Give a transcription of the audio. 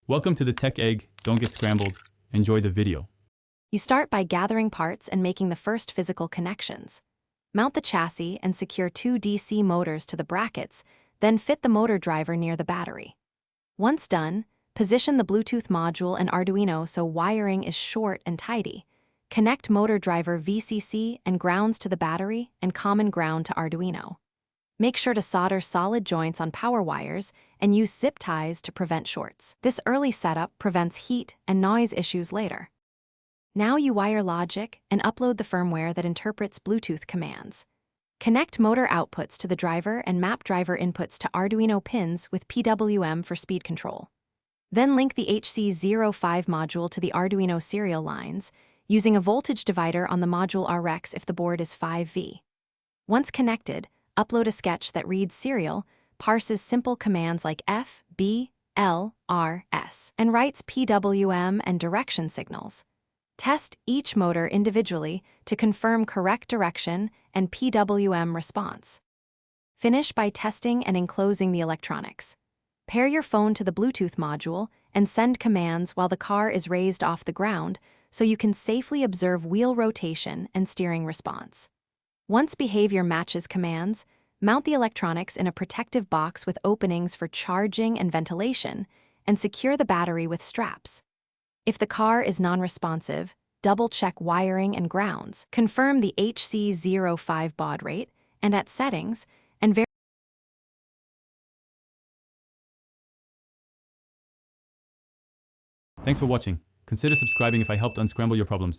Welcome to the Tech Egg. Don't get scrambled. Enjoy the video. You start by gathering parts and making the first physical connections. Mount the chassis and secure 2 DC motors to the brackets, then fit the motor driver near the battery. Once done, position the Bluetooth module and Arduino so wiring is short and tidy. Connect motor driver VCC and grounds to the battery and common ground to Arduino. Make sure to solder solid joints on power wires and use zip ties to prevent shorts. This early setup prevents heat and noise issues later. Now you wire logic and upload the firmware that interprets Bluetooth commands. Connect motor outputs to the driver and map driver inputs to Arduino pins with PWM for speed control. Then link the HC05 module to the Arduino serial lines, using a voltage divider on the module RX if the board is 5V. Once connected, upload a sketch that reads serial, parses simple commands like F, B, L, R, S, and writes PWM and direction signals. Test each motor individually to confirm correct direction and PWM response. Finish by testing and enclosing the electronics. Pair your phone to the Bluetooth module and send commands while the car is raised off the ground so you can safely observe wheel rotation and steering response. Once behavior matches commands, mount the electronics in a protective box with openings for charging and ventilation, and secure the battery with straps. If the car is non-responsive, double-check wiring and grounds, confirm the HC05 baud rate, and at settings, and verify. Thanks for watching. Consider subscribing if I helped unscramble your problems.